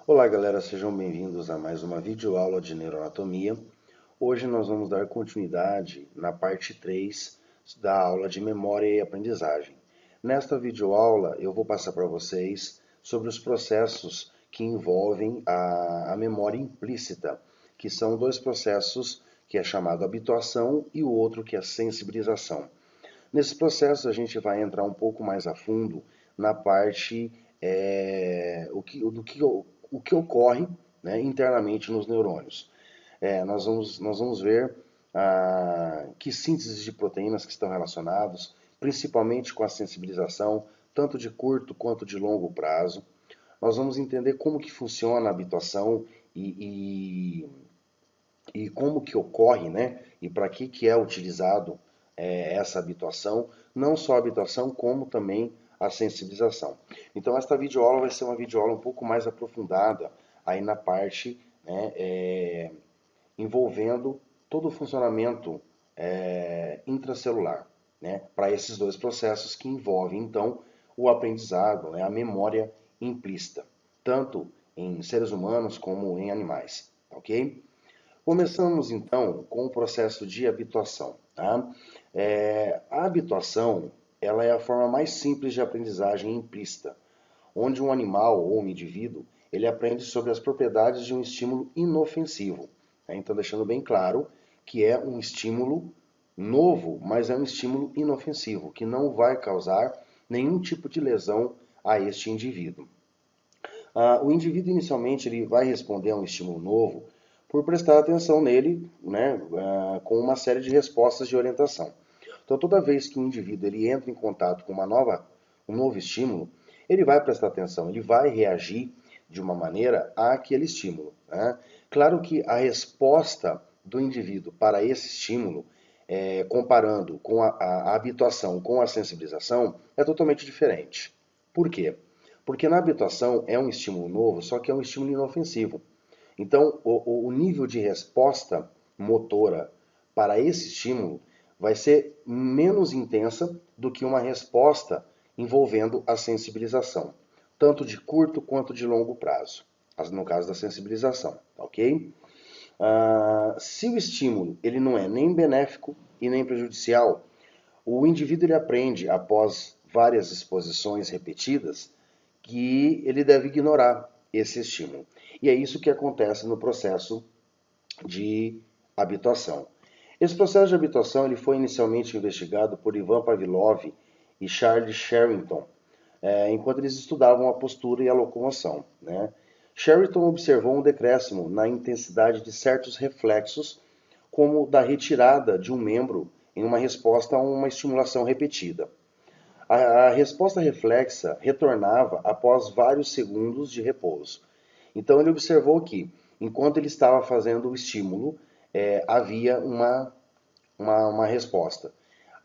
Olá galera, sejam bem-vindos a mais uma videoaula de neuroanatomia. Hoje nós vamos dar continuidade na parte 3 da aula de memória e aprendizagem. Nesta videoaula eu vou passar para vocês sobre os processos que envolvem a memória implícita, que são dois processos que é chamado habituação e o outro que é sensibilização. Nesse processo a gente vai entrar um pouco mais a fundo na parte o que ocorre, né, internamente nos neurônios. Nós vamos ver que síntese de proteínas que estão relacionados, principalmente com a sensibilização, tanto de curto quanto de longo prazo. Nós vamos entender como que funciona a habituação e como que ocorre, né, e para que é utilizado essa habituação, não só a habituação, como também a sensibilização. Então esta videoaula vai ser uma videoaula um pouco mais aprofundada aí na parte, né, envolvendo todo o funcionamento intracelular, né, para esses dois processos que envolvem então o aprendizado, né, a memória implícita, tanto em seres humanos como em animais, ok? Começamos então com o processo de habituação. Tá? A habituação ela é a forma mais simples de aprendizagem implícita, onde um animal ou um indivíduo ele aprende sobre as propriedades de um estímulo inofensivo. Né? Então, deixando bem claro que é um estímulo novo, mas é um estímulo inofensivo, que não vai causar nenhum tipo de lesão a este indivíduo. O indivíduo inicialmente ele vai responder a um estímulo novo por prestar atenção nele, né, com uma série de respostas de orientação. Então, toda vez que o indivíduo ele entra em contato com um novo estímulo, ele vai prestar atenção, ele vai reagir de uma maneira àquele estímulo. Né? Claro que a resposta do indivíduo para esse estímulo, comparando com a habituação com a sensibilização, é totalmente diferente. Por quê? Porque na habituação é um estímulo novo, só que é um estímulo inofensivo. Então, o nível de resposta motora para esse estímulo vai ser menos intensa do que uma resposta envolvendo a sensibilização, tanto de curto quanto de longo prazo, no caso da sensibilização, ok? Se o estímulo ele não é nem benéfico e nem prejudicial, o indivíduo ele aprende, após várias exposições repetidas, que ele deve ignorar esse estímulo. E é isso que acontece no processo de habituação. Esse processo de habituação ele foi inicialmente investigado por Ivan Pavlov e Charles Sherrington, enquanto eles estudavam a postura e a locomoção. Né? Sherrington observou um decréscimo na intensidade de certos reflexos, como da retirada de um membro em uma resposta a uma estimulação repetida. A resposta reflexa retornava após vários segundos de repouso. Então ele observou que, enquanto ele estava fazendo o estímulo, havia uma resposta.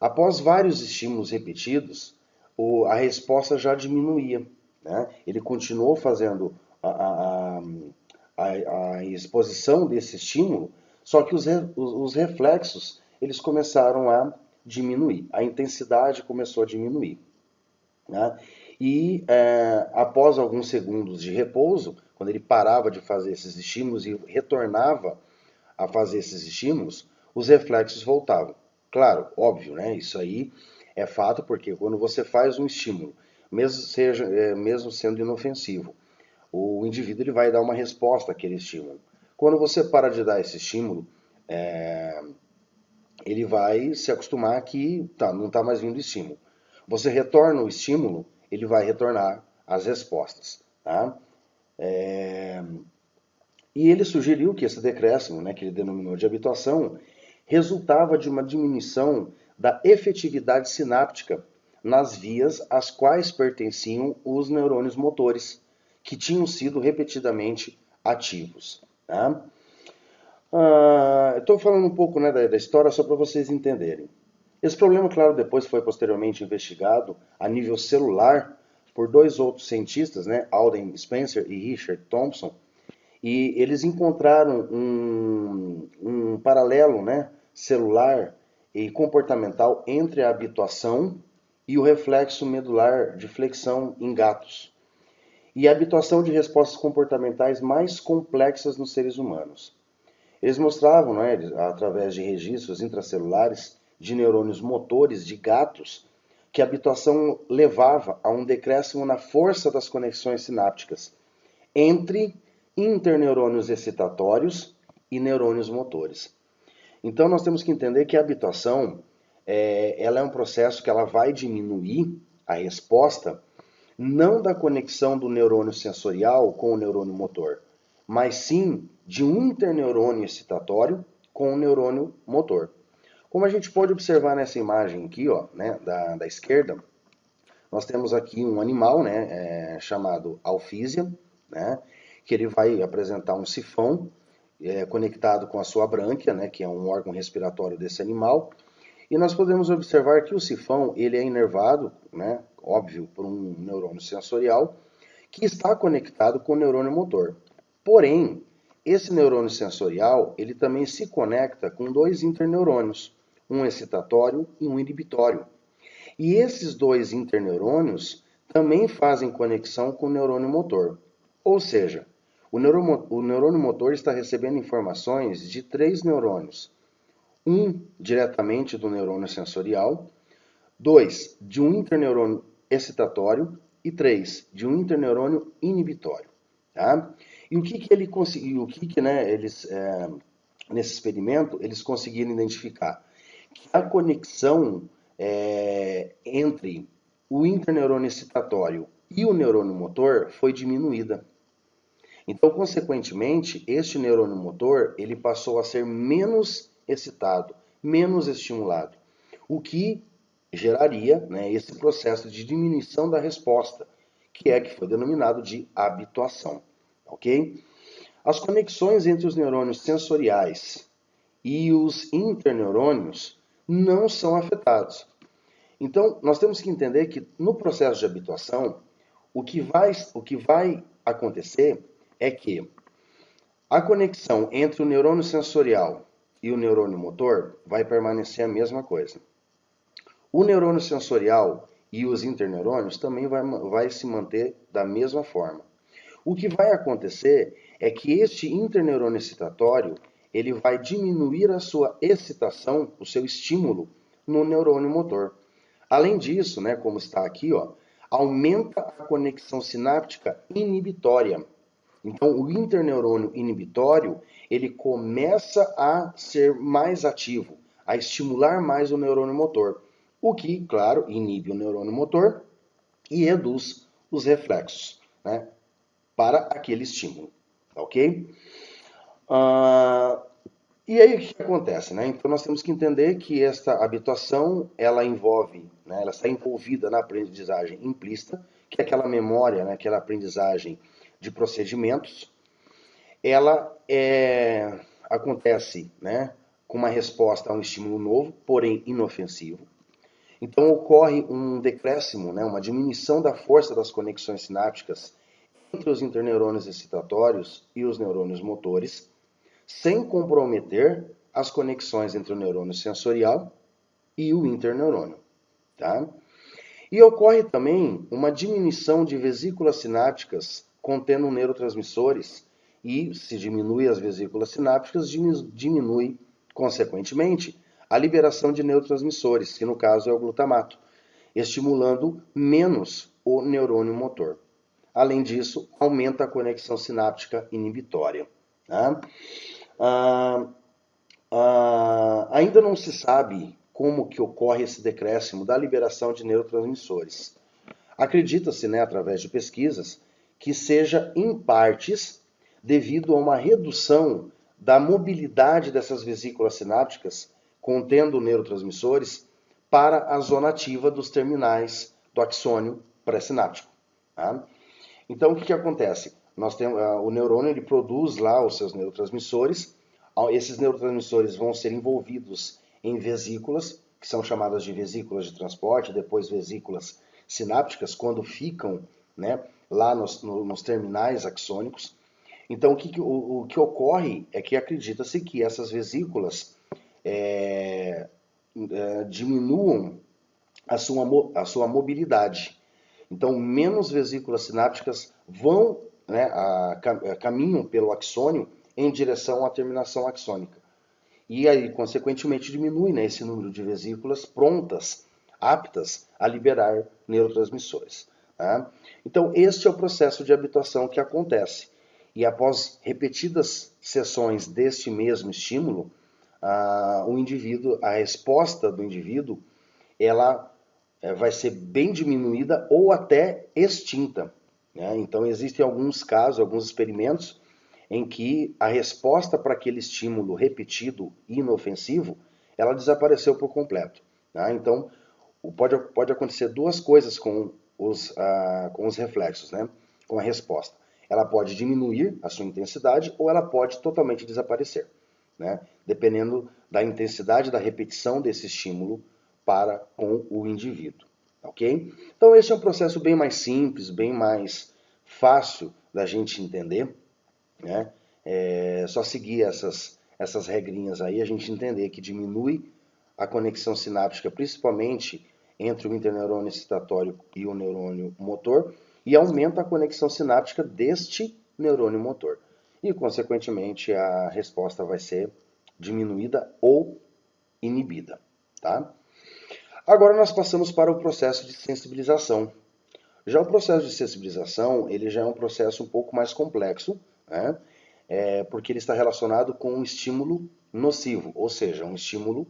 Após vários estímulos repetidos, a resposta já diminuía. Né? Ele continuou fazendo a exposição desse estímulo, só que os reflexos eles começaram a diminuir, a intensidade começou a diminuir. Né? E após alguns segundos de repouso, quando ele parava de fazer esses estímulos e retornava a fazer esses estímulos, os reflexos voltavam. Claro, óbvio, né? Isso aí é fato, porque quando você faz um estímulo, mesmo sendo inofensivo, o indivíduo ele vai dar uma resposta àquele estímulo. Quando você para de dar esse estímulo, ele vai se acostumar que não está mais vindo estímulo. Você retorna o estímulo, ele vai retornar as respostas. Tá? E ele sugeriu que esse decréscimo, né, que ele denominou de habituação, resultava de uma diminuição da efetividade sináptica nas vias às quais pertenciam os neurônios motores, que tinham sido repetidamente ativos. Tá? Estou falando um pouco, né, da história só para vocês entenderem. Esse problema, claro, depois foi posteriormente investigado a nível celular por dois outros cientistas, né, Alden Spencer e Richard Thompson, e eles encontraram um paralelo, né, celular e comportamental entre a habituação e o reflexo medular de flexão em gatos. e a habituação de respostas comportamentais mais complexas nos seres humanos. Eles mostravam, né, através de registros intracelulares de neurônios motores de gatos, que a habituação levava a um decréscimo na força das conexões sinápticas entre interneurônios excitatórios e neurônios motores. Então nós temos que entender que a habituação ela é um processo que ela vai diminuir a resposta não da conexão do neurônio sensorial com o neurônio motor, mas sim de um interneurônio excitatório com o neurônio motor. Como a gente pode observar nessa imagem aqui, ó, né, da esquerda, nós temos aqui um animal, né, chamado Alphyssia, né, que ele vai apresentar um sifão conectado com a sua brânquia, né, que é um órgão respiratório desse animal. E nós podemos observar que o sifão ele é inervado, né, óbvio, por um neurônio sensorial, que está conectado com o neurônio motor. Porém, esse neurônio sensorial ele também se conecta com dois interneurônios, um excitatório e um inibitório. E esses dois interneurônios também fazem conexão com o neurônio motor. Ou seja, o neurônio motor está recebendo informações de três neurônios. Um diretamente do neurônio sensorial, dois de um interneurônio excitatório e três de um interneurônio inibitório. Tá? E o que ele conseguiu, eles nesse experimento eles conseguiram identificar? Que a conexão entre o interneurônio excitatório e o neurônio motor foi diminuída. Então, consequentemente, este neurônio motor ele passou a ser menos excitado, menos estimulado, o que geraria, né, esse processo de diminuição da resposta, que foi denominado de habituação, ok? As conexões entre os neurônios sensoriais e os interneurônios não são afetados. Então, nós temos que entender que no processo de habituação, o que vai acontecer é que a conexão entre o neurônio sensorial e o neurônio motor vai permanecer a mesma coisa. O neurônio sensorial e os interneurônios também vai se manter da mesma forma. O que vai acontecer é que este interneurônio excitatório ele vai diminuir a sua excitação, o seu estímulo no neurônio motor. Além disso, né, como está aqui, ó, aumenta a conexão sináptica inibitória. Então, o interneurônio inibitório, ele começa a ser mais ativo, a estimular mais o neurônio motor, o que, claro, inibe o neurônio motor e reduz os reflexos, né, para aquele estímulo, ok? E aí o que acontece, né? Então nós temos que entender que esta habituação, ela envolve, né, ela está envolvida na aprendizagem implícita, que é aquela memória, né, aquela aprendizagem de procedimentos. Ela acontece, né, com uma resposta a um estímulo novo, porém inofensivo. Então ocorre um decréscimo, né, uma diminuição da força das conexões sinápticas entre os interneurônios excitatórios e os neurônios motores, sem comprometer as conexões entre o neurônio sensorial e o interneurônio. Tá? E ocorre também uma diminuição de vesículas sinápticas contendo neurotransmissores, e se diminui as vesículas sinápticas, diminui, consequentemente, a liberação de neurotransmissores, que no caso é o glutamato, estimulando menos o neurônio motor. Além disso, aumenta a conexão sináptica inibitória. Tá? Ainda não se sabe como que ocorre esse decréscimo da liberação de neurotransmissores. Acredita-se, né, através de pesquisas, que seja em partes devido a uma redução da mobilidade dessas vesículas sinápticas contendo neurotransmissores para a zona ativa dos terminais do axônio pré-sináptico. Tá? Então, o que acontece? Nós temos, o neurônio ele produz lá os seus neurotransmissores. Esses neurotransmissores vão ser envolvidos em vesículas, que são chamadas de vesículas de transporte, depois vesículas sinápticas, quando ficam, né, lá nos terminais axônicos. Então, o que ocorre é que acredita-se que essas vesículas diminuam a sua mobilidade. Então, menos vesículas sinápticas vão, né, caminham pelo axônio em direção à terminação axônica. E aí, consequentemente, diminui, né, esse número de vesículas prontas, aptas a liberar neurotransmissores. Tá? Então, este é o processo de habituação que acontece. E após repetidas sessões deste mesmo estímulo, a resposta do indivíduo, ela vai ser bem diminuída ou até extinta. Né? Então, existem alguns casos, alguns experimentos, em que a resposta para aquele estímulo repetido e inofensivo, ela desapareceu por completo. Tá? Então, pode acontecer duas coisas com os reflexos, né? Com a resposta. Ela pode diminuir a sua intensidade ou ela pode totalmente desaparecer, né? Dependendo da intensidade da repetição desse estímulo para com o indivíduo, ok? Então esse é um processo bem mais simples, bem mais fácil da gente entender, né? É só seguir essas regrinhas aí, a gente entender que diminui a conexão sináptica, principalmente entre o interneurônio excitatório e o neurônio motor, e aumenta a conexão sináptica deste neurônio motor. E, consequentemente, a resposta vai ser diminuída ou inibida. Tá? Agora nós passamos para o processo de sensibilização. Já o processo de sensibilização, ele já é um processo um pouco mais complexo, né? Porque ele está relacionado com um estímulo nocivo, ou seja, um estímulo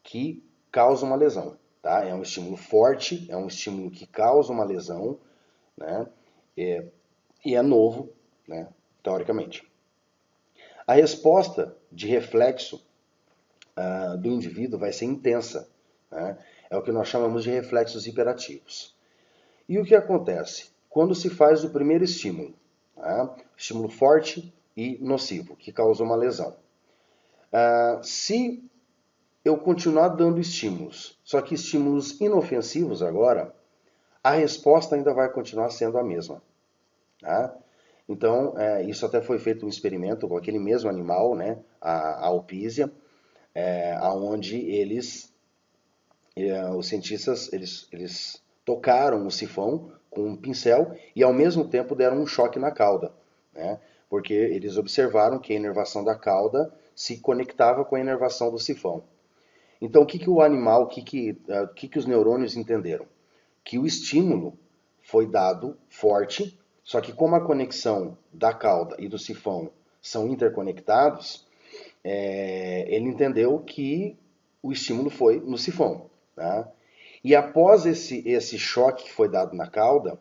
que causa uma lesão. Tá? É um estímulo forte, é um estímulo que causa uma lesão, né? E é novo, né? Teoricamente. A resposta de reflexo do indivíduo vai ser intensa. Né? É o que nós chamamos de reflexos hiperativos. E o que acontece? Quando se faz o primeiro estímulo, tá? Estímulo forte e nocivo, que causa uma lesão. Se eu continuar dando estímulos, só que estímulos inofensivos agora, a resposta ainda vai continuar sendo a mesma. Tá? Então, isso até foi feito um experimento com aquele mesmo animal, né, a alpísia, onde os cientistas, eles tocaram o sifão com um pincel e ao mesmo tempo deram um choque na cauda, né, porque eles observaram que a inervação da cauda se conectava com a inervação do sifão. Então, o que o animal, o que os neurônios entenderam? Que o estímulo foi dado forte, só que como a conexão da cauda e do sifão são interconectados, ele entendeu que o estímulo foi no sifão. Tá? E após esse choque que foi dado na cauda,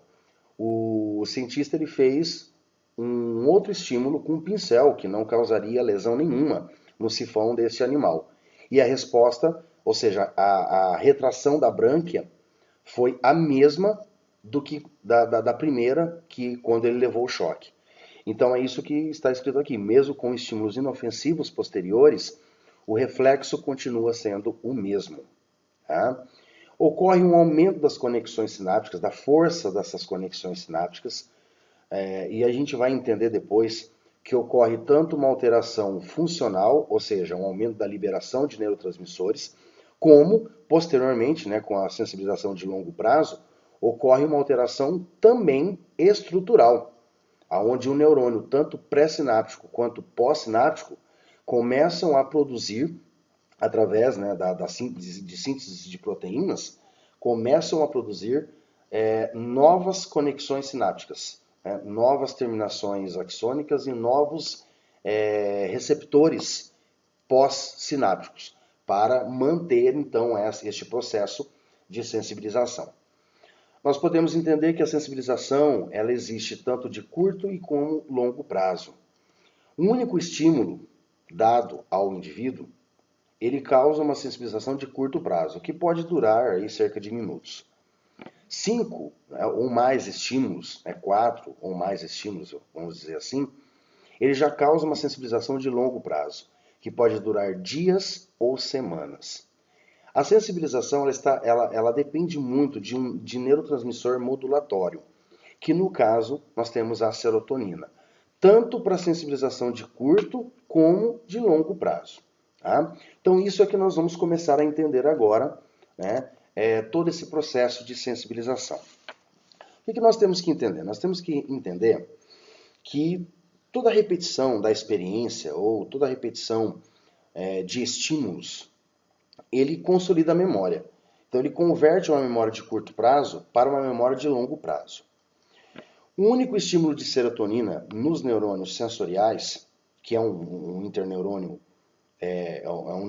o cientista ele fez um outro estímulo com um pincel, que não causaria lesão nenhuma no sifão desse animal. E a resposta, ou seja, a retração da brânquia foi a mesma do que da primeira, que quando ele levou o choque. Então é isso que está escrito aqui. Mesmo com estímulos inofensivos posteriores, o reflexo continua sendo o mesmo. Tá? Ocorre um aumento das conexões sinápticas, da força dessas conexões sinápticas, e a gente vai entender depois que ocorre tanto uma alteração funcional, ou seja, um aumento da liberação de neurotransmissores, como, posteriormente, né, com a sensibilização de longo prazo, ocorre uma alteração também estrutural, onde o neurônio, tanto pré-sináptico quanto pós-sináptico, começam a produzir, através, né, da síntese de proteínas, começam a produzir novas conexões sinápticas, né, novas terminações axônicas e novos receptores pós-sinápticos, para manter, então, este processo de sensibilização. Nós podemos entender que a sensibilização ela existe tanto de curto e como longo prazo. Um único estímulo dado ao indivíduo, ele causa uma sensibilização de curto prazo, que pode durar aí cerca de minutos. 5 ou mais estímulos, 4 ou mais estímulos, vamos dizer assim, ele já causa uma sensibilização de longo prazo, que pode durar dias ou semanas. A sensibilização ela depende muito de neurotransmissor modulatório, que no caso nós temos a serotonina, tanto para sensibilização de curto como de longo prazo. Tá? Então isso é que nós vamos começar a entender agora, né, todo esse processo de sensibilização. que nós temos que entender? Nós temos que entender que toda repetição da experiência ou toda repetição de estímulos, ele consolida a memória. Então ele converte uma memória de curto prazo para uma memória de longo prazo. O único estímulo de serotonina nos neurônios sensoriais, que é um interneurônio, é um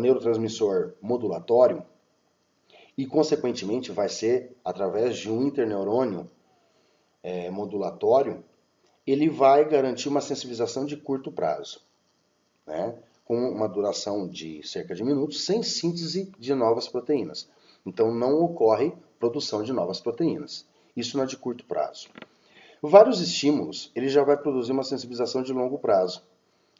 neurotransmissor modulatório, e consequentemente vai ser através de um interneurônio modulatório, ele vai garantir uma sensibilização de curto prazo, né? Com uma duração de cerca de minutos, sem síntese de novas proteínas. Então não ocorre produção de novas proteínas. Isso não é de curto prazo. Vários estímulos, ele já vai produzir uma sensibilização de longo prazo,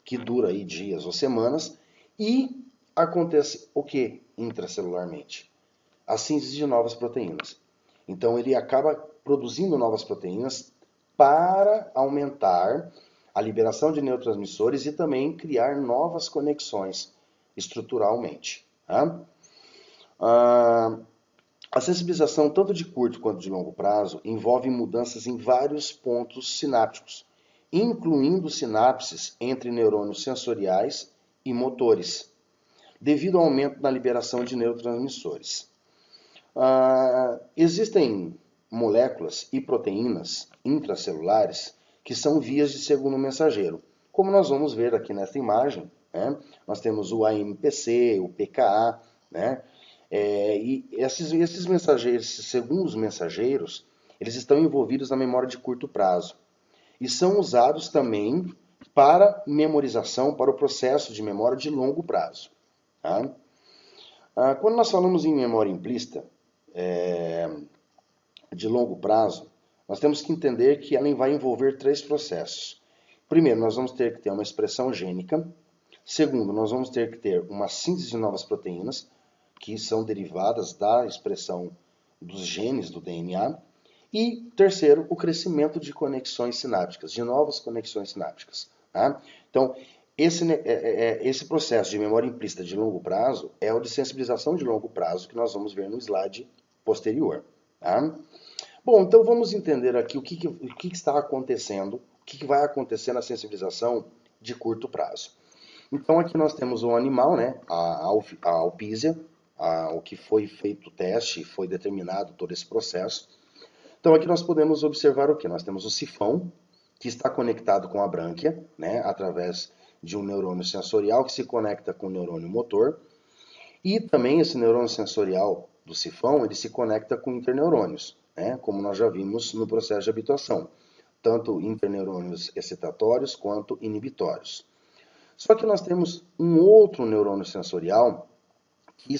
que dura aí dias ou semanas, e acontece o que intracelularmente? A síntese de novas proteínas. Então ele acaba produzindo novas proteínas para aumentar a liberação de neurotransmissores e também criar novas conexões estruturalmente. Tá? A sensibilização, tanto de curto quanto de longo prazo, envolve mudanças em vários pontos sinápticos, incluindo sinapses entre neurônios sensoriais e motores, devido ao aumento na liberação de neurotransmissores. Existem moléculas e proteínas intracelulares que são vias de segundo mensageiro. Como nós vamos ver aqui nesta imagem, né? Nós temos o AMPC, o PKA, né? E esses mensageiros, esses segundos mensageiros, eles estão envolvidos na memória de curto prazo e são usados também para memorização, para o processo de memória de longo prazo. Tá? Quando nós falamos em memória implícita de longo prazo, nós temos que entender que ela vai envolver três processos. Primeiro, nós vamos ter que ter uma expressão gênica. Segundo, nós vamos ter que ter uma síntese de novas proteínas, que são derivadas da expressão dos genes do DNA. E terceiro, o crescimento de conexões sinápticas, de novas conexões sinápticas. Tá? Então, esse processo de memória implícita de longo prazo é o de sensibilização de longo prazo, que nós vamos ver no slide posterior. Tá? Bom, então vamos entender aqui o que está acontecendo, o que vai acontecer na sensibilização de curto prazo. Então aqui nós temos um animal, né, a Alpísia, o que foi feito o teste, foi determinado todo esse processo. Então aqui nós podemos observar o que? Nós temos o sifão, que está conectado com a brânquia, né, através de um neurônio sensorial que se conecta com o neurônio motor. E também esse neurônio sensorial do sifão, ele se conecta com interneurônios, né, como nós já vimos no processo de habituação, tanto interneurônios excitatórios quanto inibitórios. Só que nós temos um outro neurônio sensorial que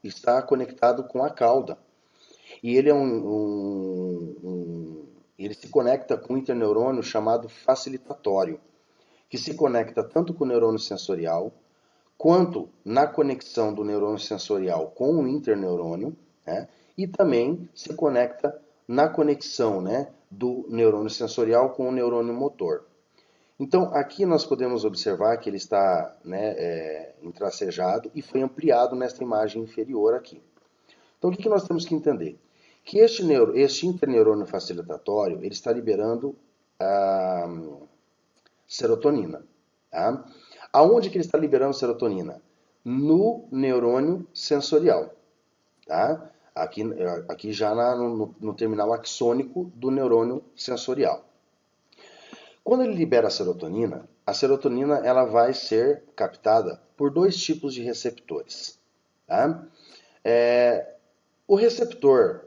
está conectado com a cauda. E ele ele se conecta com um interneurônio chamado facilitatório, que se conecta tanto com o neurônio sensorial, quanto na conexão do neurônio sensorial com o interneurônio, né? E também se conecta na conexão, né, do neurônio sensorial com o neurônio motor. Então, aqui nós podemos observar que ele está, né, intracejado e foi ampliado nesta imagem inferior aqui. Então, o que nós temos que entender? Que este interneurônio facilitatório, ele está liberando serotonina. Tá? Aonde que ele está liberando serotonina? No neurônio sensorial. Tá? Aqui já no terminal axônico do neurônio sensorial. Quando ele libera a serotonina ela vai ser captada por dois tipos de receptores. Tá? O receptor,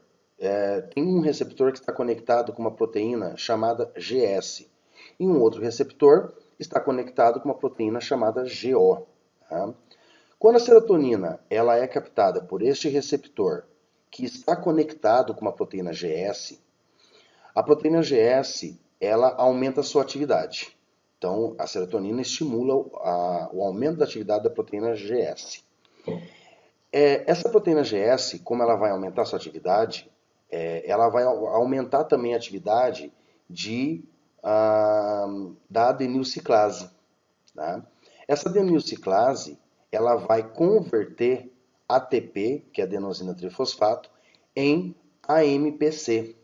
tem um receptor que está conectado com uma proteína chamada GS. E um outro receptor está conectado com uma proteína chamada GO. Tá? Quando a serotonina ela é captada por este receptor, que está conectado com uma proteína GS, a proteína GS ela aumenta a sua atividade. Então, a serotonina estimula o aumento da atividade da proteína GS. Essa proteína GS, como ela vai aumentar a sua atividade, ela vai aumentar também a atividade da adenilciclase. Tá? Essa adenilciclase ela vai converter ATP, que é adenosina trifosfato, em AMPC.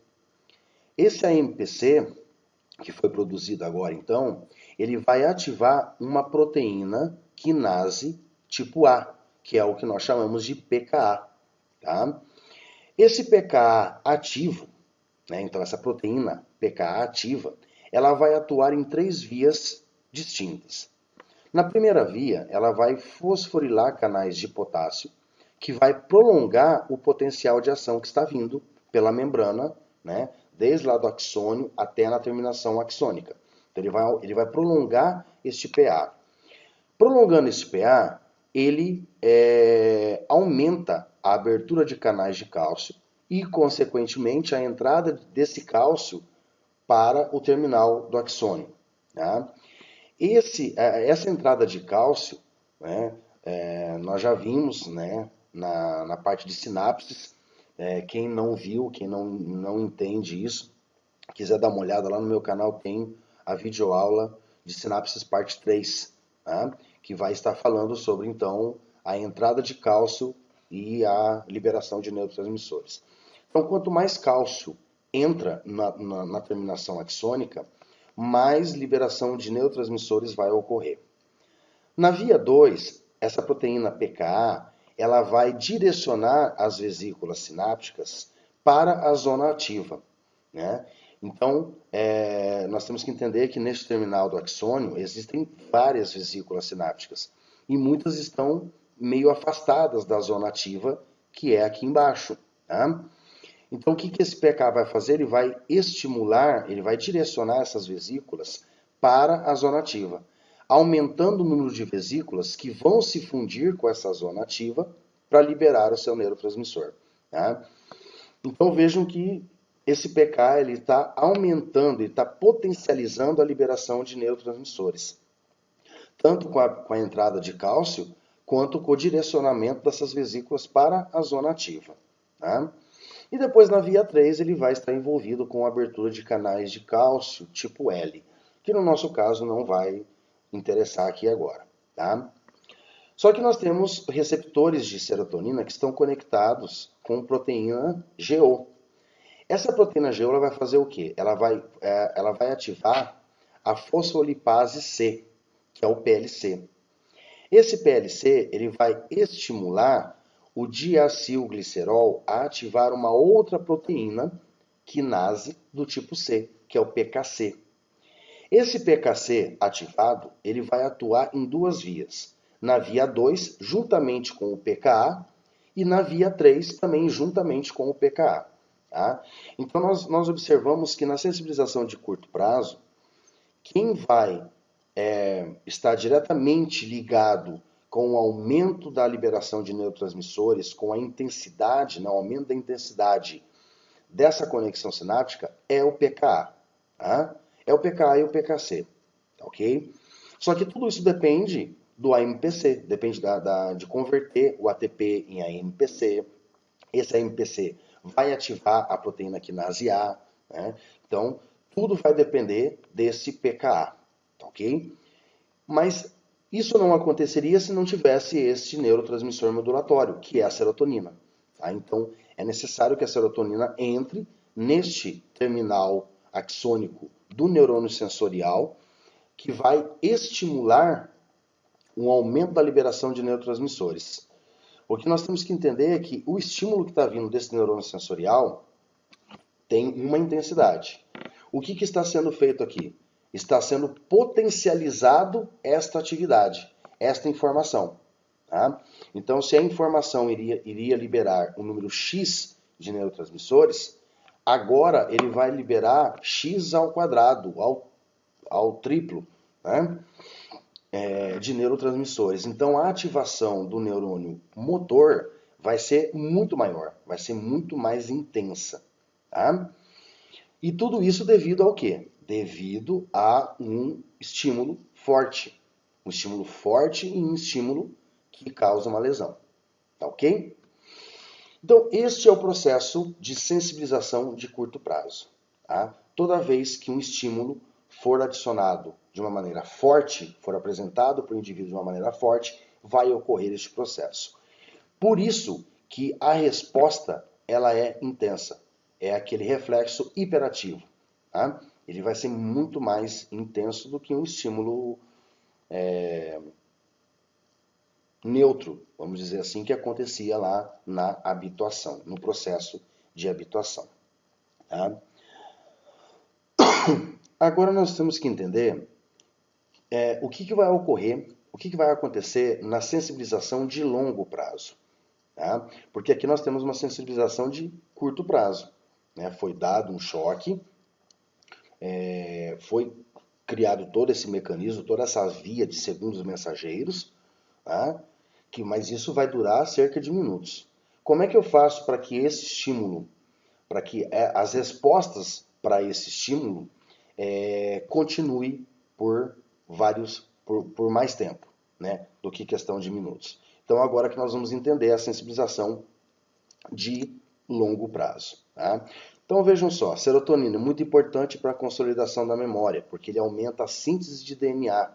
Esse AMPC, que foi produzido agora então, ele vai ativar uma proteína quinase tipo A, que é o que nós chamamos de PKA. Tá? Esse PKA ativo, né, então essa proteína PKA ativa, ela vai atuar em 3 vias distintas. Na primeira via, ela vai fosforilar canais de potássio, que vai prolongar o potencial de ação que está vindo pela membrana, né, desde lá do axônio até na terminação axônica. Então ele vai prolongar este PA. Prolongando esse PA, ele aumenta a abertura de canais de cálcio e, consequentemente, a entrada desse cálcio para o terminal do axônio. Tá? Essa entrada de cálcio, né, nós já vimos, né, na parte de sinapses. Quem não viu, quem não entende isso, quiser dar uma olhada lá no meu canal, tem a videoaula de sinapses parte 3, tá? Que vai estar falando sobre, então, a entrada de cálcio e a liberação de neurotransmissores. Então, quanto mais cálcio entra na terminação axônica, mais liberação de neurotransmissores vai ocorrer. Na via 2, essa proteína PKA, ela vai direcionar as vesículas sinápticas para a zona ativa, né? Então, nós temos que entender que neste terminal do axônio existem várias vesículas sinápticas e muitas estão meio afastadas da zona ativa, que é aqui embaixo, tá? Então, o que esse PKA vai fazer? Ele vai estimular, ele vai direcionar essas vesículas para a zona ativa, aumentando o número de vesículas que vão se fundir com essa zona ativa para liberar o seu neurotransmissor. Tá? Então, vejam que esse PK está aumentando, ele está potencializando a liberação de neurotransmissores, tanto com a entrada de cálcio, quanto com o direcionamento dessas vesículas para a zona ativa. Tá? E depois, na via 3, ele vai estar envolvido com a abertura de canais de cálcio tipo L, que no nosso caso não vai interessar aqui agora. Tá? Só que nós temos receptores de serotonina que estão conectados com proteína GO. Essa proteína GO ela vai fazer o quê? Ela vai ativar a fosfolipase C, que é o PLC. Esse PLC ele vai estimular o diacilglicerol a ativar uma outra proteína quinase do tipo C, que é o PKC. Esse PKC ativado, ele vai atuar em 2 vias. Na via 2, juntamente com o PKA, e na via 3, também juntamente com o PKA. Tá? Então, nós observamos que na sensibilização de curto prazo, quem vai estar diretamente ligado com o aumento da liberação de neurotransmissores, com a intensidade, o aumento da intensidade dessa conexão sináptica, é o PKA. Tá? É o PKA e o PKC. Ok? Só que tudo isso depende do AMPC, depende de converter o ATP em AMPC. Esse AMPC vai ativar a proteína quinase A. Né? Então, tudo vai depender desse PKA. Ok? Mas isso não aconteceria se não tivesse este neurotransmissor modulatório, que é a serotonina. Tá? Então, é necessário que a serotonina entre neste terminal axônico do neurônio sensorial, que vai estimular um aumento da liberação de neurotransmissores. O que nós temos que entender é que o estímulo que está vindo desse neurônio sensorial tem uma intensidade. O que está sendo feito aqui? Está sendo potencializado esta atividade, esta informação. Tá? Então, se a informação iria liberar um número X de neurotransmissores, agora ele vai liberar X ao quadrado, ao triplo, né? De neurotransmissores. Então, a ativação do neurônio motor vai ser muito maior, vai ser muito mais intensa. Tá? E tudo isso devido ao quê? Devido a um estímulo forte. Um estímulo forte e um estímulo que causa uma lesão. Tá ok? Então, este é o processo de sensibilização de curto prazo. Tá? Toda vez que um estímulo for adicionado de uma maneira forte, for apresentado para o indivíduo de uma maneira forte, vai ocorrer este processo. Por isso que a resposta ela é intensa. é aquele reflexo hiperativo. Tá? Ele vai ser muito mais intenso do que um estímulo neutro, vamos dizer assim, que acontecia lá na habituação, no processo de habituação. Tá? Agora nós temos que entender o que vai ocorrer, o que vai acontecer na sensibilização de longo prazo. Tá? Porque aqui nós temos uma sensibilização de curto prazo. Né? Foi dado um choque, foi criado todo esse mecanismo, toda essa via de segundos mensageiros, tá? Mas isso vai durar cerca de minutos. Como é que eu faço para que esse estímulo, para que as respostas para esse estímulo continue por mais tempo, né, do que questão de minutos? Então agora que nós vamos entender a sensibilização de longo prazo. Tá? Então vejam só, serotonina é muito importante para a consolidação da memória, porque ele aumenta a síntese de DNA,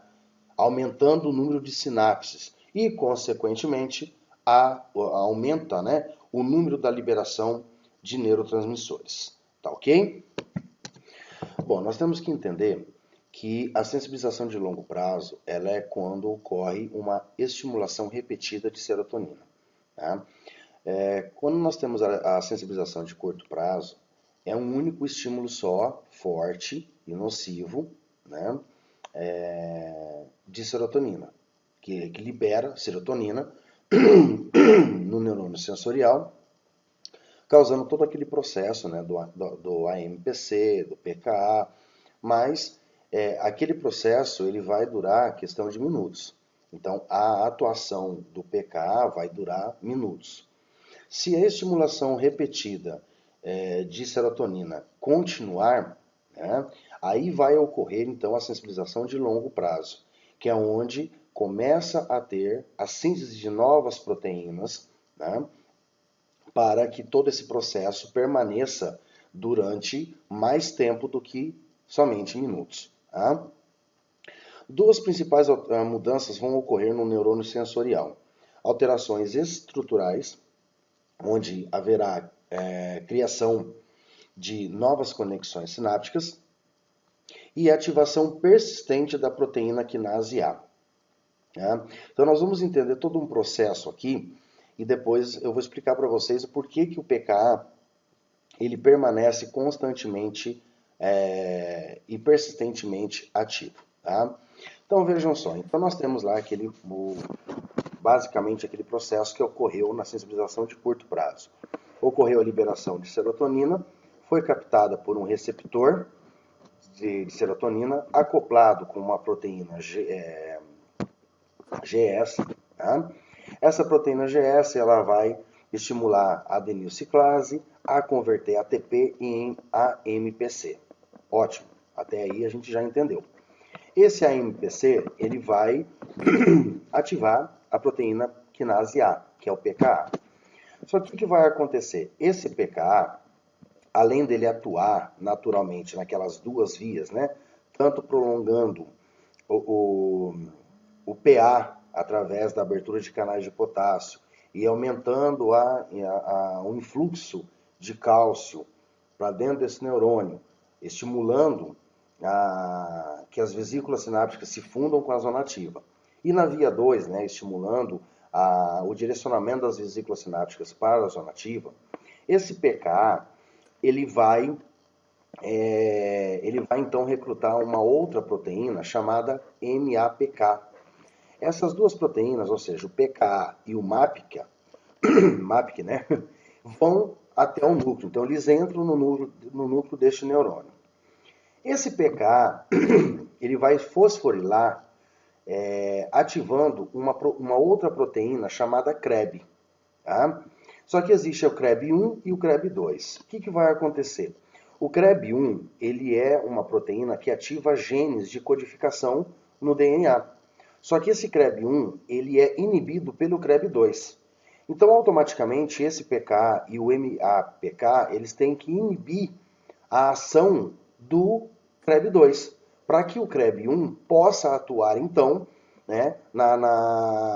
aumentando o número de sinapses e, consequentemente, aumenta, né, o número da liberação de neurotransmissores. Tá ok? Bom, nós temos que entender que a sensibilização de longo prazo ela é quando ocorre uma estimulação repetida de serotonina. Tá? Quando nós temos a sensibilização de curto prazo, é um único estímulo só, forte e nocivo, né, de serotonina, que libera serotonina no neurônio sensorial, causando todo aquele processo, né, do AMPC, do PKA, mas aquele processo ele vai durar questão de minutos. Então, a atuação do PKA vai durar minutos. Se a estimulação repetida de serotonina continuar, né, aí vai ocorrer então a sensibilização de longo prazo, que é onde começa a ter a síntese de novas proteínas, né, para que todo esse processo permaneça durante mais tempo do que somente minutos. Tá? Duas principais mudanças vão ocorrer no neurônio sensorial. Alterações estruturais, onde haverá criação de novas conexões sinápticas, e ativação persistente da proteína quinase A. Tá? Então nós vamos entender todo um processo aqui, e depois eu vou explicar para vocês o porquê que o PKA ele permanece constantemente e persistentemente ativo. Tá? Então vejam só, então nós temos lá basicamente aquele processo que ocorreu na sensibilização de curto prazo. Ocorreu a liberação de serotonina, foi captada por um receptor de serotonina acoplado com uma proteína GS. Tá? Essa proteína GS ela vai estimular a adenilciclase a converter ATP em AMPC. Ótimo, até aí a gente já entendeu. Esse AMPC ele vai ativar a proteína quinase A, que é o PKA. Só que o que vai acontecer? Esse PKA, além dele atuar naturalmente naquelas duas vias, né, tanto prolongando o PA através da abertura de canais de potássio e aumentando o influxo de cálcio para dentro desse neurônio, estimulando que as vesículas sinápticas se fundam com a zona ativa. E na via 2, né, estimulando o direcionamento das vesículas sinápticas para a zona ativa, esse PKA ele vai então recrutar uma outra proteína chamada MAPK. Essas duas proteínas, ou seja, o PKA e o MAPK, né, vão até o núcleo. Então, eles entram no núcleo deste neurônio. Esse PKA ele vai fosforilar, ativando uma outra proteína chamada CREB. Tá? Só que existe o CREB1 e o CREB2. O que vai acontecer? O CREB1 ele é uma proteína que ativa genes de codificação no DNA. Só que esse CREB1 ele é inibido pelo CREB2. Então, automaticamente, esse PKA e o MAPK eles têm que inibir a ação do CREB2, para que o CREB1 possa atuar, então, né,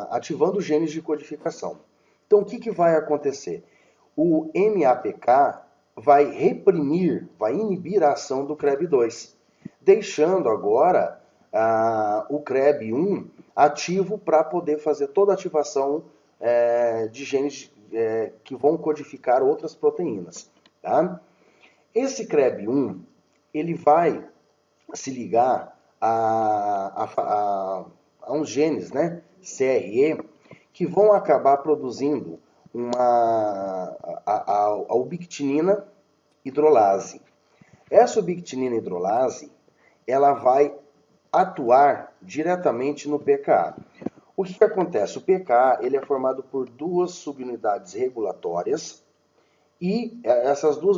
ativando genes de codificação. Então, o que vai acontecer? O MAPK vai reprimir, vai inibir a ação do CREB2, deixando agora o CREB1 ativo para poder fazer toda a ativação de genes que vão codificar outras proteínas. Tá? Esse CREB1 ele vai se ligar a uns genes, né, CRE, que vão acabar produzindo a ubictinina hidrolase. Essa ubictinina hidrolase, ela vai atuar diretamente no PKA. O que acontece? O PKA ele é formado por duas subunidades regulatórias e essas duas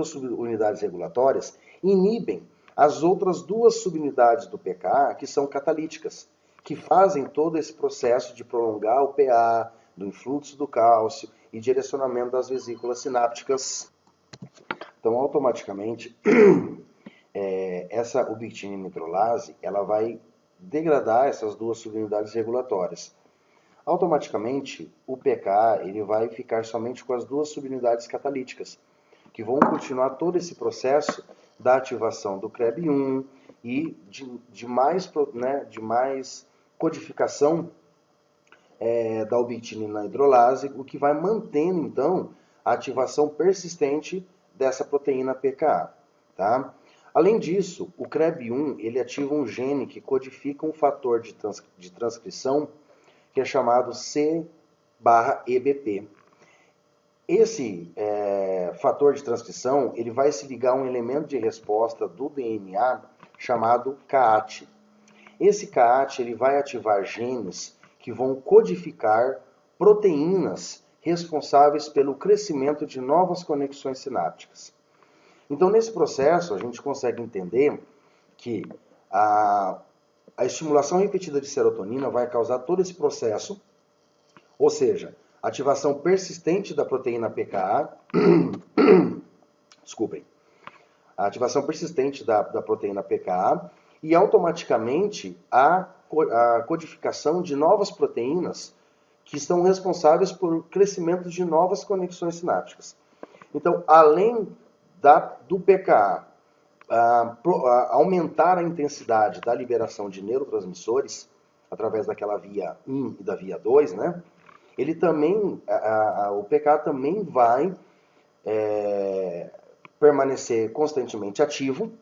subunidades regulatórias inibem as outras duas subunidades do PKA que são catalíticas, que fazem todo esse processo de prolongar o PA, do influxo do cálcio e direcionamento das vesículas sinápticas. Então, automaticamente, essa ubictinina hidrolase, ela vai degradar essas duas subunidades regulatórias. Automaticamente, o PKA ele vai ficar somente com as duas subunidades catalíticas, que vão continuar todo esse processo da ativação do CREB1 e de mais codificação da ubictinina hidrolase, o que vai mantendo, então, a ativação persistente dessa proteína PKA. Tá? Além disso, o CREB1 ele ativa um gene que codifica um fator de transcrição que é chamado C/EBP. Esse fator de transcrição ele vai se ligar a um elemento de resposta do DNA chamado CAAT. Esse CAAT ele vai ativar genes que vão codificar proteínas responsáveis pelo crescimento de novas conexões sinápticas. Então, nesse processo, a gente consegue entender que a estimulação repetida de serotonina vai causar todo esse processo, ou seja, ativação persistente da proteína PKA, desculpem, a ativação persistente da proteína PKA e automaticamente a codificação de novas proteínas que são responsáveis por crescimento de novas conexões sinápticas. Então, além do PKA aumentar a intensidade da liberação de neurotransmissores através daquela via 1 e da via 2, né? Ele também, o PKA também vai permanecer constantemente ativo,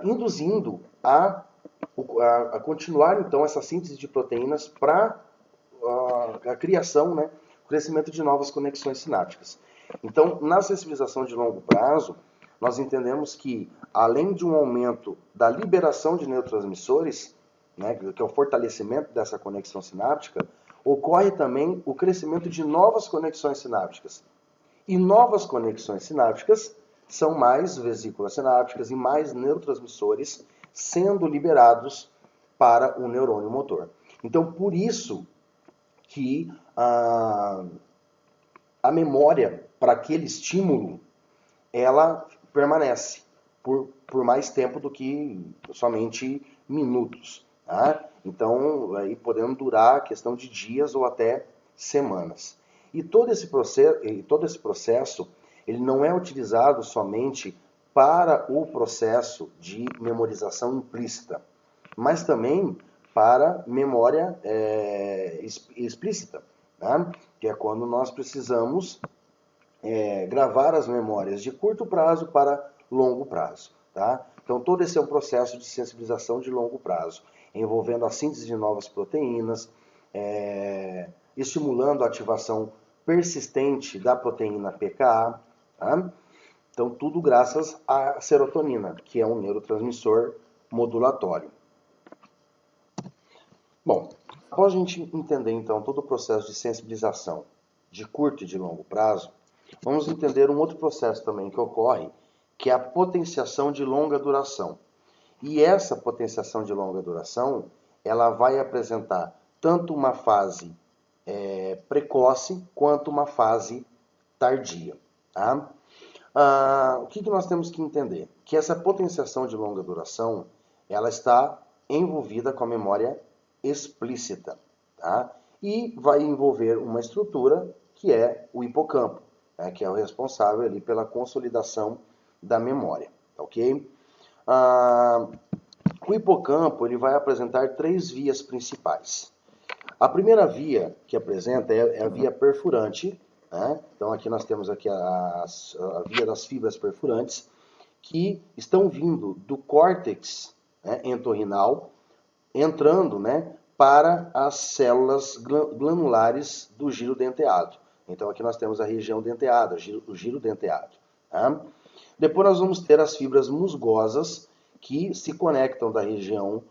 induzindo a continuar então essa síntese de proteínas para a criação, né, o crescimento de novas conexões sinápticas. Então, na sensibilização de longo prazo, nós entendemos que, além de um aumento da liberação de neurotransmissores, né, que é o fortalecimento dessa conexão sináptica, ocorre também o crescimento de novas conexões sinápticas. E novas conexões sinápticas são mais vesículas sinápticas e mais neurotransmissores sendo liberados para o neurônio motor. Então, por isso que a memória para aquele estímulo, ela permanece por mais tempo do que somente minutos. Tá? Então, aí podendo durar a questão de dias ou até semanas. E todo esse processo ele não é utilizado somente para o processo de memorização implícita, mas também para memória explícita, né? Que é quando nós precisamos gravar as memórias de curto prazo para longo prazo. Tá? Então, todo esse é um processo de sensibilização de longo prazo, envolvendo a síntese de novas proteínas, estimulando a ativação persistente da proteína PKA. Tá? Então, tudo graças à serotonina, que é um neurotransmissor modulatório. Bom, após a gente entender, então, todo o processo de sensibilização de curto e de longo prazo, vamos entender um outro processo também que ocorre, que é a potenciação de longa duração. E essa potenciação de longa duração, ela vai apresentar tanto uma fase precoce quanto uma fase tardia. Tá? O que nós temos que entender? Que essa potenciação de longa duração, ela está envolvida com a memória explícita. Tá? E vai envolver uma estrutura que é o hipocampo. né, que é o responsável ali pela consolidação da memória, ok? Ah, o hipocampo ele vai apresentar 3 vias principais. A primeira via que apresenta é a via perfurante, né? Então aqui nós temos aqui a via das fibras perfurantes, que estão vindo do córtex, né, entorrinal, entrando, né, para as células glandulares do giro denteado. Então aqui nós temos a região denteada, o giro denteado. Tá? Depois nós vamos ter as fibras musgosas, que se conectam da região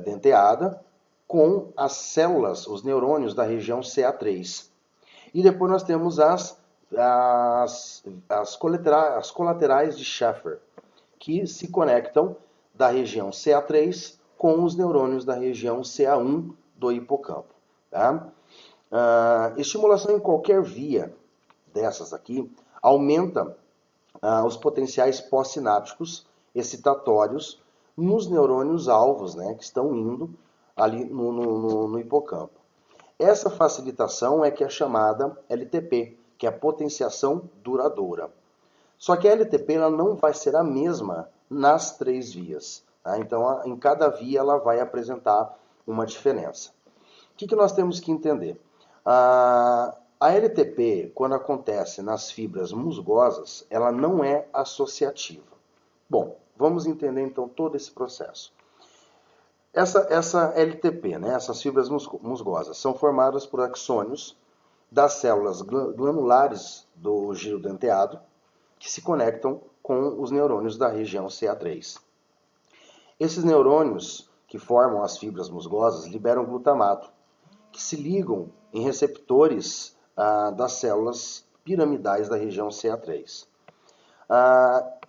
denteada com as células, os neurônios da região CA3. E depois nós temos as colaterais de Schaffer, que se conectam da região CA3 com os neurônios da região CA1 do hipocampo. Tá? Estimulação em qualquer via dessas aqui aumenta os potenciais pós-sinápticos excitatórios nos neurônios alvos, né, que estão indo ali no hipocampo. Essa facilitação é que é chamada LTP, que é a potenciação duradoura. Só que a LTP ela não vai ser a mesma nas 3 vias. Tá? Então, em cada via ela vai apresentar uma diferença. O que nós temos que entender? A LTP, quando acontece nas fibras musgosas, ela não é associativa. Bom, vamos entender então todo esse processo. Essa LTP, né, essas fibras musgosas, são formadas por axônios das células glandulares do giro denteado, que se conectam com os neurônios da região CA3. Esses neurônios que formam as fibras musgosas liberam glutamato, que se ligam em receptores das células piramidais da região CA3.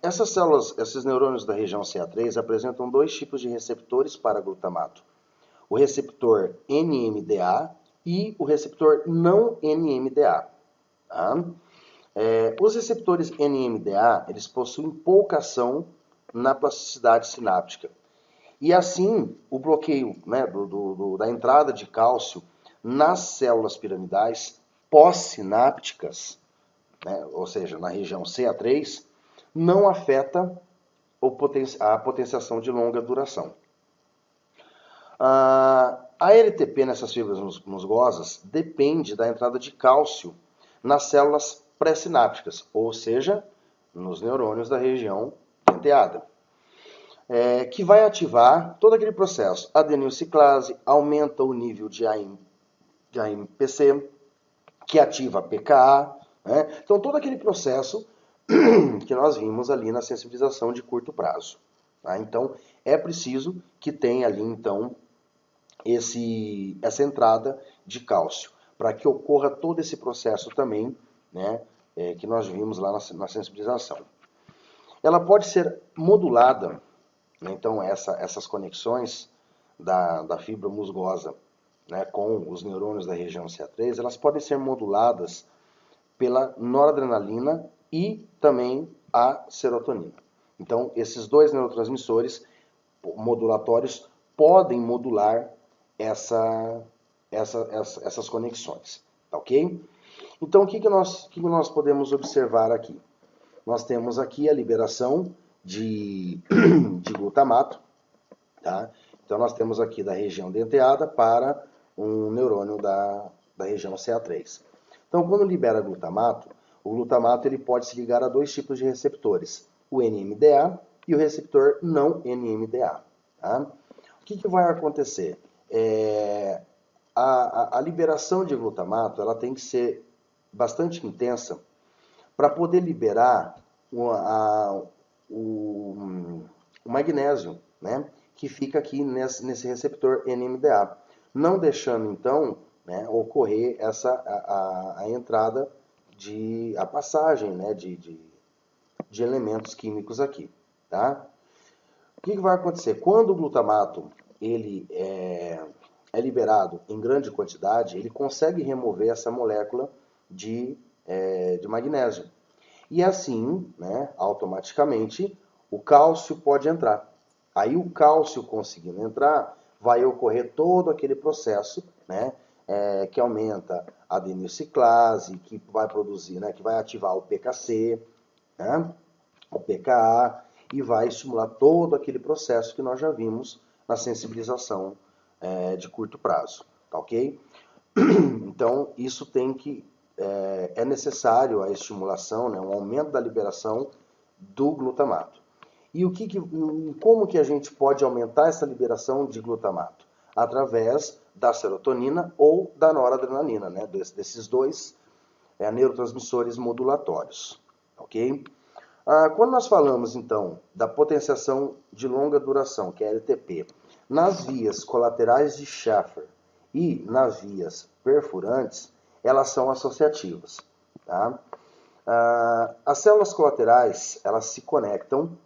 Essas células, esses neurônios da região CA3 apresentam 2 tipos de receptores para glutamato. O receptor NMDA e o receptor não NMDA. Tá? Os receptores NMDA eles possuem pouca ação na plasticidade sináptica. E assim, o bloqueio, né, da entrada de cálcio nas células piramidais pós-sinápticas, né, ou seja, na região CA3, não afeta a potenciação de longa duração. A LTP nessas fibras musgosas depende da entrada de cálcio nas células pré-sinápticas, ou seja, nos neurônios da região denteada, que vai ativar todo aquele processo. Adenilciclase aumenta o nível de AMPC, que ativa a PKA. Né? Então, todo aquele processo que nós vimos ali na sensibilização de curto prazo. Tá? Então, é preciso que tenha ali, então, essa entrada de cálcio, para que ocorra todo esse processo também, né, que nós vimos lá na sensibilização. Ela pode ser modulada, né, então, essas conexões da fibra musgosa, né, com os neurônios da região CA3, elas podem ser moduladas pela noradrenalina e também a serotonina. Então, esses 2 neurotransmissores modulatórios podem modular essas conexões, tá ok? Então, o que nós podemos observar aqui? Nós temos aqui a liberação de glutamato, tá? Então, nós temos aqui da região denteada para um neurônio da região CA3. Então, quando libera glutamato, o glutamato ele pode se ligar a 2 tipos de receptores, o NMDA e o receptor não NMDA. Tá? O que vai acontecer? A liberação de glutamato ela tem que ser bastante intensa para poder liberar o magnésio, né, que fica aqui nesse receptor NMDA, não deixando então, né, ocorrer a entrada a passagem, né, de elementos químicos aqui, tá? O que vai acontecer? Quando o glutamato ele é liberado em grande quantidade, ele consegue remover essa molécula de magnésio. E assim, né, automaticamente, o cálcio pode entrar. Aí o cálcio conseguindo entrar, vai ocorrer todo aquele processo, né, que aumenta a adenilciclase, que vai produzir, né, que vai ativar o PKC, né, o PKA, e vai estimular todo aquele processo que nós já vimos na sensibilização de curto prazo, tá ok? Então, isso é necessário a estimulação, né, um aumento da liberação do glutamato. E como que a gente pode aumentar essa liberação de glutamato? Através da serotonina ou da noradrenalina, né, desses dois neurotransmissores modulatórios, ok? Quando nós falamos, então, da potenciação de longa duração, que é a LTP, nas vias colaterais de Schaeffer e nas vias perfurantes, elas são associativas. Tá? As células colaterais, elas se conectam,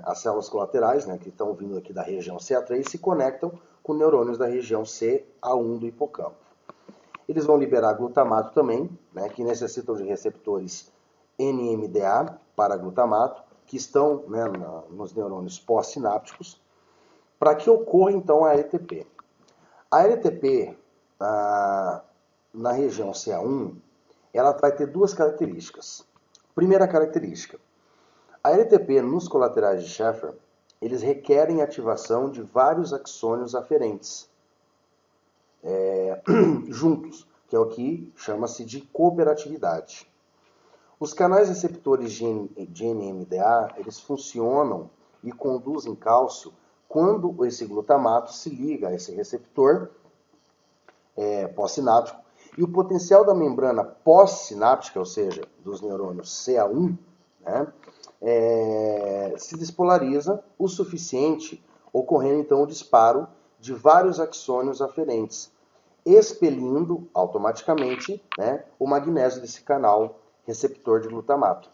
as células colaterais, né, que estão vindo aqui da região CA3, se conectam com neurônios da região CA1 do hipocampo. Eles vão liberar glutamato também, né, que necessitam de receptores NMDA para glutamato, que estão, né, nos neurônios pós-sinápticos, para que ocorra então a LTP. A LTP, na região CA1, ela vai ter duas características. Primeira característica, a LTP nos colaterais de Schaeffer, eles requerem ativação de vários axônios aferentes juntos, que é o que chama-se de cooperatividade. Os canais receptores de NMDA, eles funcionam e conduzem cálcio quando esse glutamato se liga a esse receptor pós-sináptico, e o potencial da membrana pós-sináptica, ou seja, dos neurônios CA1, né, se despolariza o suficiente, ocorrendo então o disparo de vários axônios aferentes, expelindo automaticamente, né, o magnésio desse canal receptor de glutamato.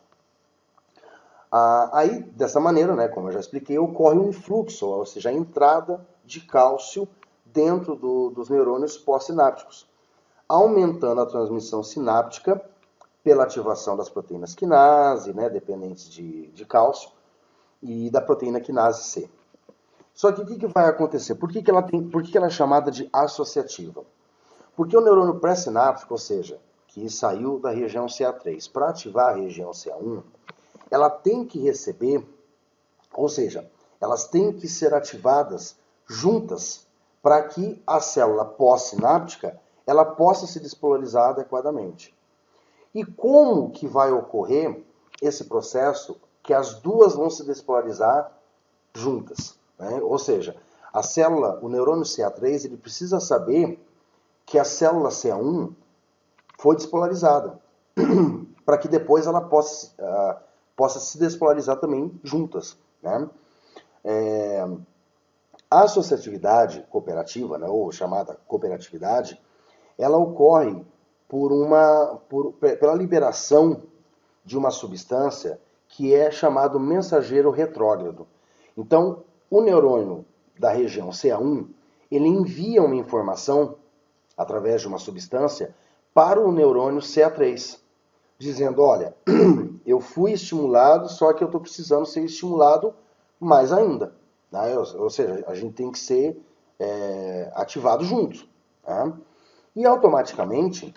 Aí, dessa maneira, né, como eu já expliquei, ocorre um influxo, ou seja, a entrada de cálcio dentro dos neurônios pós-sinápticos, aumentando a transmissão sináptica pela ativação das proteínas quinase, né, dependentes de cálcio, e da proteína quinase C. Só que o que vai acontecer? Por que ela é chamada de associativa? Porque o neurônio pré-sináptico, ou seja, que saiu da região CA3 para ativar a região CA1, ela tem que receber, ou seja, elas têm que ser ativadas juntas para que a célula pós-sináptica ela possa se despolarizar adequadamente. E como que vai ocorrer esse processo que as duas vão se despolarizar juntas? Né? Ou seja, a célula, o neurônio CA3, ele precisa saber que a célula CA1 foi despolarizada, para que depois ela possa se despolarizar também juntas. Né? A associatividade cooperativa, né, ou chamada cooperatividade, ela ocorre pela liberação de uma substância que é chamado mensageiro retrógrado. Então, o neurônio da região CA1, ele envia uma informação através de uma substância para o neurônio CA3, dizendo, olha, eu fui estimulado, só que eu estou precisando ser estimulado mais ainda. Né? Ou seja, a gente tem que ser ativado junto. Tá? E automaticamente,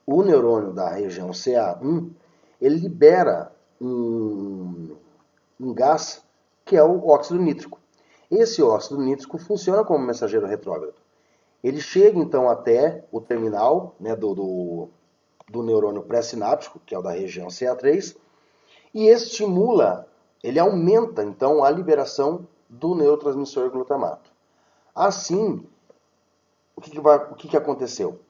o neurônio da região CA1, ele libera um gás que é o óxido nítrico. Esse óxido nítrico funciona como mensageiro retrógrado. Ele chega então até o terminal, né, do neurônio pré-sináptico, que é o da região CA3, e estimula, ele aumenta então a liberação do neurotransmissor glutamato. Assim, o que aconteceu?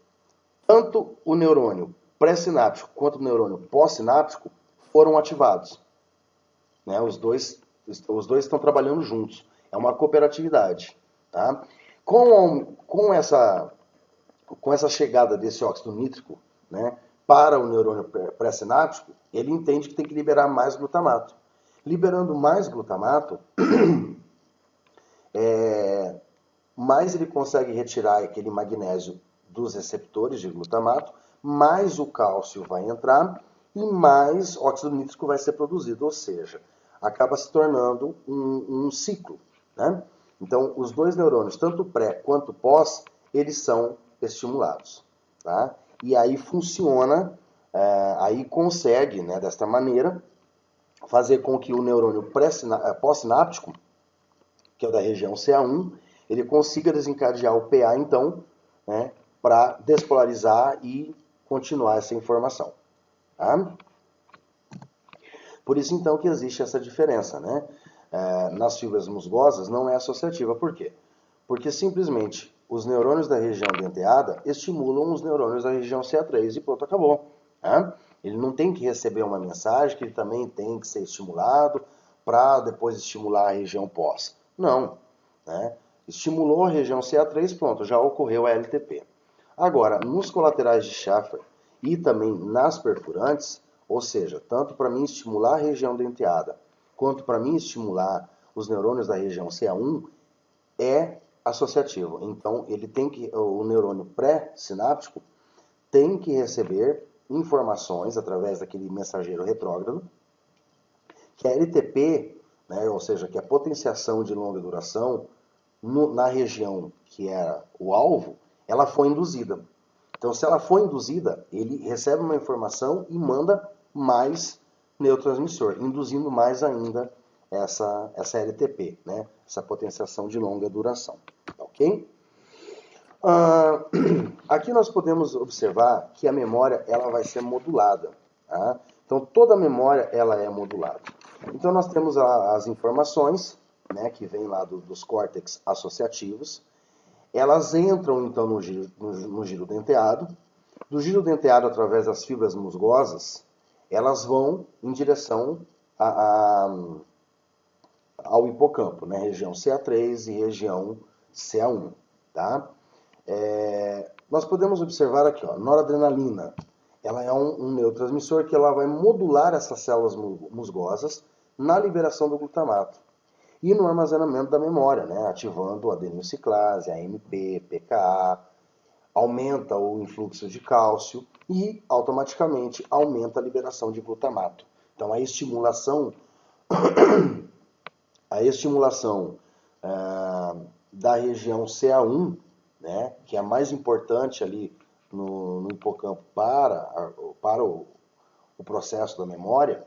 Tanto o neurônio pré-sináptico quanto o neurônio pós-sináptico foram ativados. Né? Os dois estão trabalhando juntos. É uma cooperatividade. Tá? Com essa chegada desse óxido nítrico, né, para o neurônio pré-sináptico, ele entende que tem que liberar mais glutamato. Liberando mais glutamato, mais ele consegue retirar aquele magnésio dos receptores de glutamato, mais o cálcio vai entrar e mais óxido nítrico vai ser produzido, ou seja, acaba se tornando um ciclo. Né? Então, os dois neurônios, tanto pré quanto pós, eles são estimulados. Tá? E aí funciona, aí consegue, né, desta maneira, fazer com que o neurônio pós-sináptico, que é o da região CA1, ele consiga desencadear o PA, então, né, para despolarizar e continuar essa informação. Tá? Por isso, então, que existe essa diferença, né? Nas fibras musgosas não é associativa. Por quê? Porque simplesmente os neurônios da região denteada estimulam os neurônios da região CA3 e pronto, acabou. Tá? Ele não tem que receber uma mensagem que ele também tem que ser estimulado para depois estimular a região pós. Não. Né? Estimulou a região CA3, pronto, já ocorreu a LTP. Agora, nos colaterais de Schaffer e também nas perfurantes, ou seja, tanto para mim estimular a região denteada, quanto para mim estimular os neurônios da região CA1, é associativo. Então, o neurônio pré-sináptico tem que receber informações através daquele mensageiro retrógrado, que a LTP, né, ou seja, que a potenciação de longa duração na região que era o alvo, ela foi induzida. Então, se ela foi induzida, ele recebe uma informação e manda mais neurotransmissor, induzindo mais ainda essa LTP, né? Essa potenciação de longa duração. Ok? Aqui nós podemos observar que a memória ela vai ser modulada. Tá? Então, toda a memória ela é modulada. Então, nós temos as informações, né, que vêm lá dos córtex associativos. Elas entram, então, no giro denteado. Do giro denteado, através das fibras musgosas, elas vão em direção ao hipocampo, né? Região CA3 e região CA1. Tá? Nós podemos observar aqui, ó, noradrenalina. Ela é um neurotransmissor que ela vai modular essas células musgosas na liberação do glutamato e no armazenamento da memória, né? Ativando a adenilciclase, a AMP, PKA, aumenta o influxo de cálcio e automaticamente aumenta a liberação de glutamato. Então a estimulação da região CA1, né, que é a mais importante ali no hipocampo para o processo da memória,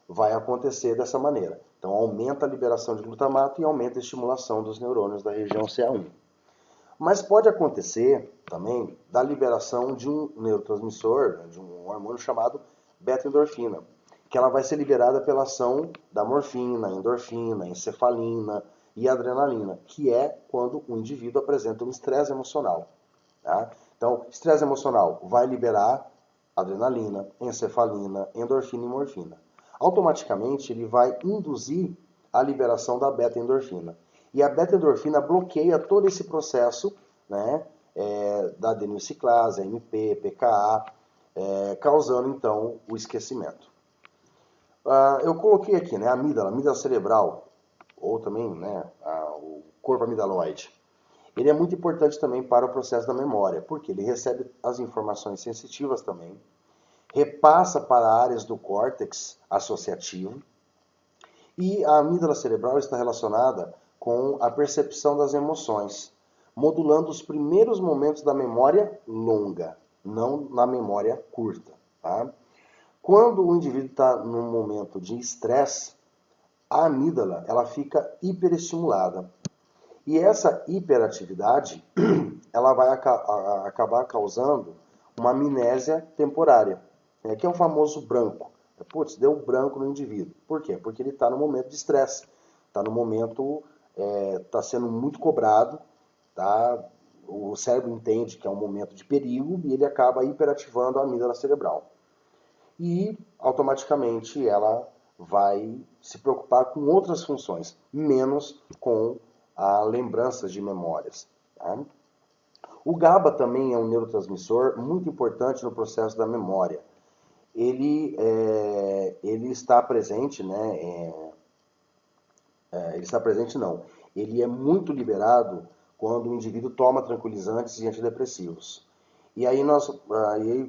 vai acontecer dessa maneira. Então aumenta a liberação de glutamato e aumenta a estimulação dos neurônios da região CA1. Mas pode acontecer também da liberação de um neurotransmissor, de um hormônio chamado beta-endorfina, que ela vai ser liberada pela ação da morfina, endorfina, encefalina e adrenalina, que é quando o indivíduo apresenta um estresse emocional. Tá? Então, estresse emocional vai liberar adrenalina, encefalina, endorfina e morfina. Automaticamente, ele vai induzir a liberação da beta-endorfina. E a beta-endorfina bloqueia todo esse processo, né, da adenilciclase, AMP, PKA, causando então o esquecimento. Eu coloquei aqui, né, a amígdala cerebral, ou também, né, o corpo amigdaloide. Ele é muito importante também para o processo da memória, porque ele recebe as informações sensitivas também, repassa para áreas do córtex associativo, e a amígdala cerebral está relacionada com a percepção das emoções, modulando os primeiros momentos da memória longa, não na memória curta. Tá? Quando o indivíduo está num momento de estresse, a amígdala ela fica hiperestimulada. E essa hiperatividade ela vai acabar causando uma amnésia temporária, né, que é o famoso branco. Putz, deu branco no indivíduo. Por quê? Porque ele está no momento de estresse, está no momento, está sendo muito cobrado, tá? O cérebro entende que é um momento de perigo e ele acaba hiperativando a amígdala cerebral. E automaticamente ela vai se preocupar com outras funções, menos com a lembranças de memórias. Tá? O GABA também é um neurotransmissor muito importante no processo da memória. Ele está presente, né? Ele está presente não. Ele é muito liberado quando o indivíduo toma tranquilizantes e antidepressivos. E aí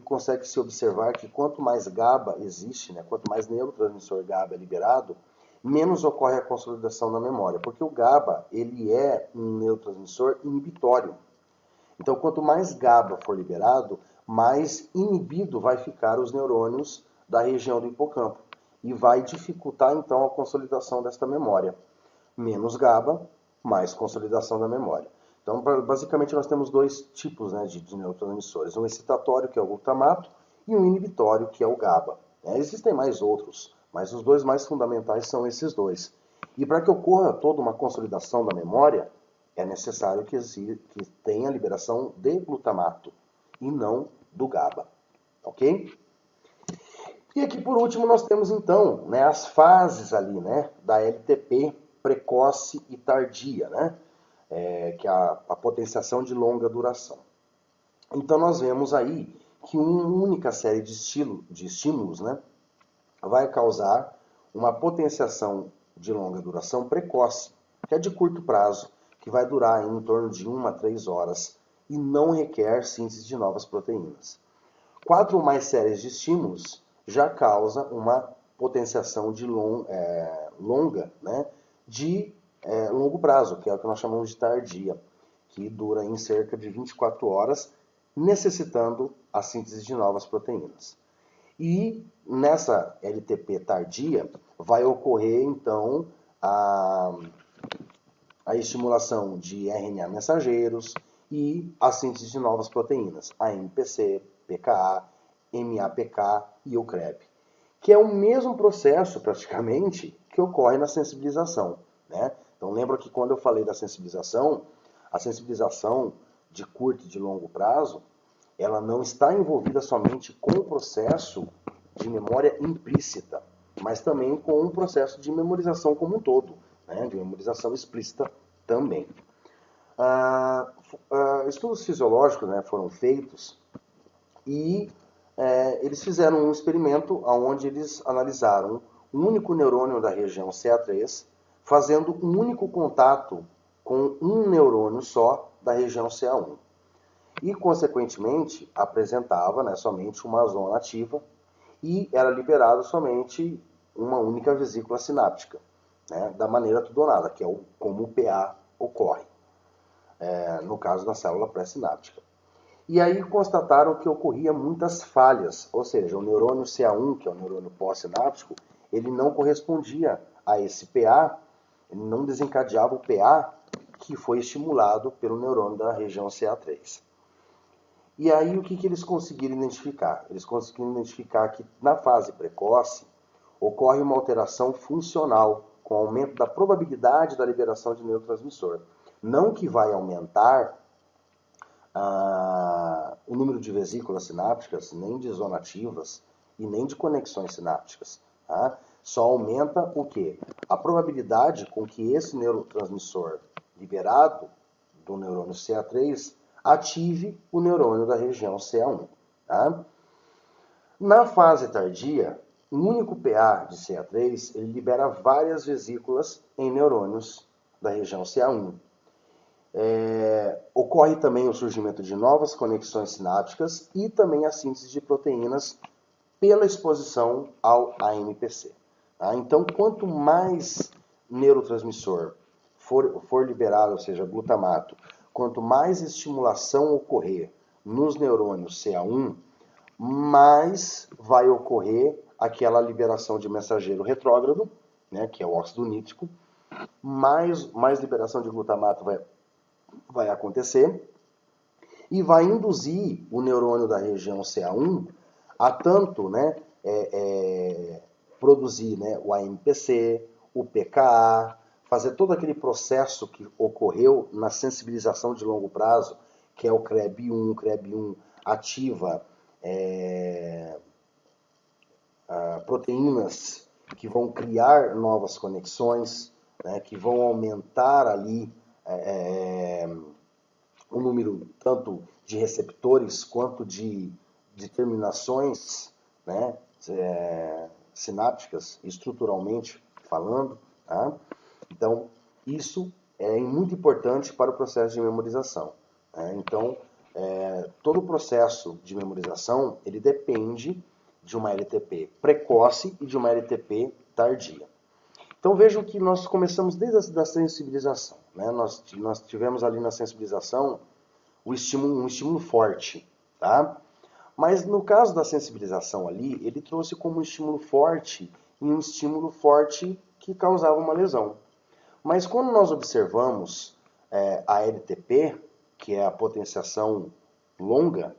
consegue se observar que quanto mais GABA existe, né? Quanto mais neurotransmissor GABA é liberado, menos ocorre a consolidação da memória, porque o GABA ele é um neurotransmissor inibitório. Então, quanto mais GABA for liberado, mais inibido vai ficar os neurônios da região do hipocampo e vai dificultar, então, a consolidação desta memória. Menos GABA, mais consolidação da memória. Então, basicamente, nós temos dois tipos, né, de neurotransmissores. Um excitatório, que é o glutamato, e um inibitório, que é o GABA. Existem mais outros, mas os dois mais fundamentais são esses dois. E para que ocorra toda uma consolidação da memória, é necessário que tenha a liberação de glutamato e não do GABA. Ok? E aqui, por último, nós temos, então, né, as fases ali, né, da LTP precoce e tardia, né? Que é a potenciação de longa duração. Então, nós vemos aí que uma única série de estímulos, né, vai causar uma potenciação de longa duração precoce, que é de curto prazo, que vai durar em torno de 1 a 3 horas e não requer síntese de novas proteínas. 4 ou mais séries de estímulos já causa uma potenciação de longa, né, de longo prazo, que é o que nós chamamos de tardia, que dura em cerca de 24 horas, necessitando a síntese de novas proteínas. E nessa LTP tardia vai ocorrer, então, a estimulação de RNA mensageiros e a síntese de novas proteínas, AMPC, PKA, MAPK e o CREB, que é o mesmo processo, praticamente, que ocorre na sensibilização, né? Então, lembra que quando eu falei da sensibilização, a sensibilização de curto e de longo prazo, ela não está envolvida somente com o processo de memória implícita, mas também com um processo de memorização como um todo, né? De memorização explícita também. Estudos fisiológicos, né, foram feitos e eles fizeram um experimento onde eles analisaram um único neurônio da região CA3 fazendo um único contato com um neurônio só da região CA1. E, consequentemente, apresentava, né, somente uma zona ativa e era liberado somente uma única vesícula sináptica, né, da maneira tudo ou nada, que é como o PA ocorre, no caso da célula pré-sináptica. E aí constataram que ocorria muitas falhas, ou seja, o neurônio CA1, que é o neurônio pós-sináptico, ele não correspondia a esse PA, ele não desencadeava o PA que foi estimulado pelo neurônio da região CA3. E aí o que eles conseguiram identificar? Eles conseguiram identificar que na fase precoce ocorre uma alteração funcional, com aumento da probabilidade da liberação de neurotransmissor. Não que vai aumentar o número de vesículas sinápticas, nem de zonativas e nem de conexões sinápticas. Tá? Só aumenta o quê? A probabilidade com que esse neurotransmissor liberado do neurônio CA3 ative o neurônio da região CA1. Tá? Na fase tardia, um único PA de CA3 ele libera várias vesículas em neurônios da região CA1. Ocorre também o surgimento de novas conexões sinápticas e também a síntese de proteínas pela exposição ao AMPC. Tá? Então, quanto mais neurotransmissor for liberado, ou seja, glutamato, quanto mais estimulação ocorrer nos neurônios CA1, mais vai ocorrer aquela liberação de mensageiro retrógrado, né, que é o óxido nítrico, mais liberação de glutamato vai acontecer e vai induzir o neurônio da região CA1 a tanto, né, produzir, né, o AMPC, o PKA, fazer todo aquele processo que ocorreu na sensibilização de longo prazo, que é o CREB1. O CREB1 ativa proteínas que vão criar novas conexões, né, que vão aumentar ali o número tanto de receptores quanto de terminações, né, sinápticas, estruturalmente falando. Tá? Então, isso é muito importante para o processo de memorização. Né? Então, todo o processo de memorização ele depende de uma LTP precoce e de uma LTP tardia. Então vejam que nós começamos desde a sensibilização. Né? Nós tivemos ali na sensibilização um estímulo forte, tá? Mas no caso da sensibilização ali, ele trouxe como um estímulo forte e um estímulo forte que causava uma lesão. Mas quando nós observamos a LTP, que é a potenciação longa,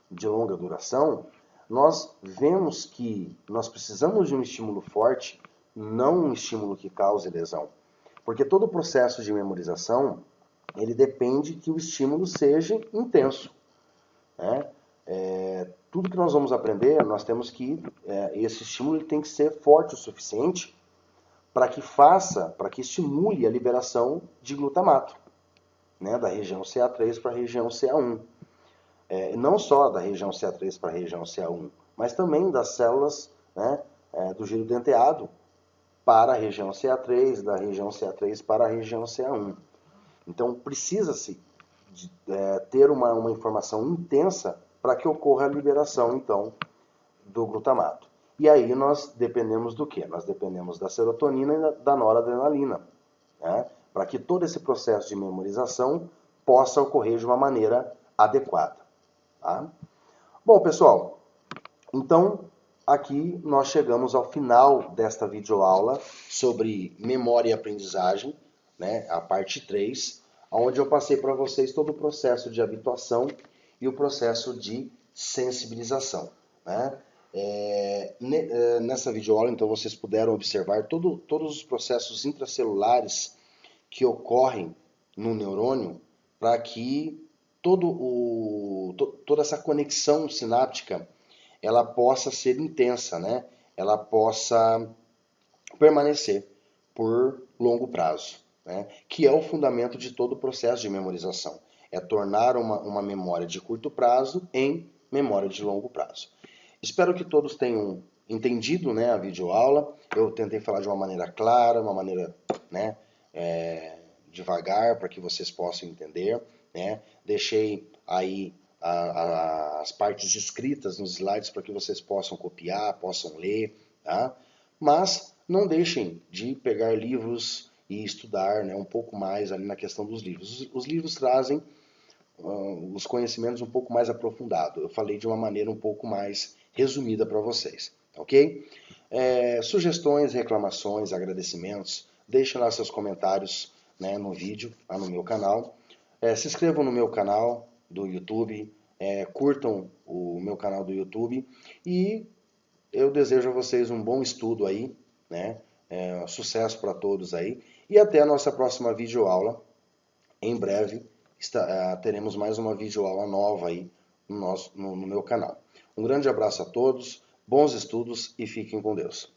de longa duração, nós vemos que nós precisamos de um estímulo forte, não um estímulo que cause lesão. Porque todo o processo de memorização, ele depende que o estímulo seja intenso, né? Tudo que nós vamos aprender, nós temos que, esse estímulo ele tem que ser forte o suficiente para que estimule a liberação de glutamato, né, da região CA3 para a região CA1. Não só da região CA3 para a região CA1, mas também das células, né, do giro denteado para a região CA3, da região CA3 para a região CA1. Então precisa-se ter uma informação intensa para que ocorra a liberação, então, do glutamato. E aí nós dependemos do quê? Nós dependemos da serotonina e da noradrenalina, né? Para que todo esse processo de memorização possa ocorrer de uma maneira adequada. Tá? Bom, pessoal, então aqui nós chegamos ao final desta videoaula sobre memória e aprendizagem, né? A parte 3, onde eu passei para vocês todo o processo de habituação e o processo de sensibilização, né? Nessa videoaula, então, vocês puderam observar todos os processos intracelulares que ocorrem no neurônio para que toda essa conexão sináptica ela possa ser intensa, né? Ela possa permanecer por longo prazo, né? Que é o fundamento de todo o processo de memorização. É tornar uma memória de curto prazo em memória de longo prazo. Espero que todos tenham entendido, né, a videoaula. Eu tentei falar de uma maneira clara, uma maneira, né, devagar, para que vocês possam entender, né? Deixei aí as partes escritas nos slides para que vocês possam copiar, possam ler, tá? Mas não deixem de pegar livros e estudar, né, um pouco mais ali na questão dos livros. Os livros trazem os conhecimentos um pouco mais aprofundados. Eu falei de uma maneira um pouco mais resumida para vocês, ok? Sugestões, reclamações, agradecimentos, deixem lá seus comentários, né, no vídeo, lá no meu canal. Se inscrevam no meu canal do YouTube, curtam o meu canal do YouTube e eu desejo a vocês um bom estudo aí, né? Sucesso para todos aí e até a nossa próxima videoaula. Em breve teremos mais uma videoaula nova aí no meu canal. Um grande abraço a todos, bons estudos e fiquem com Deus.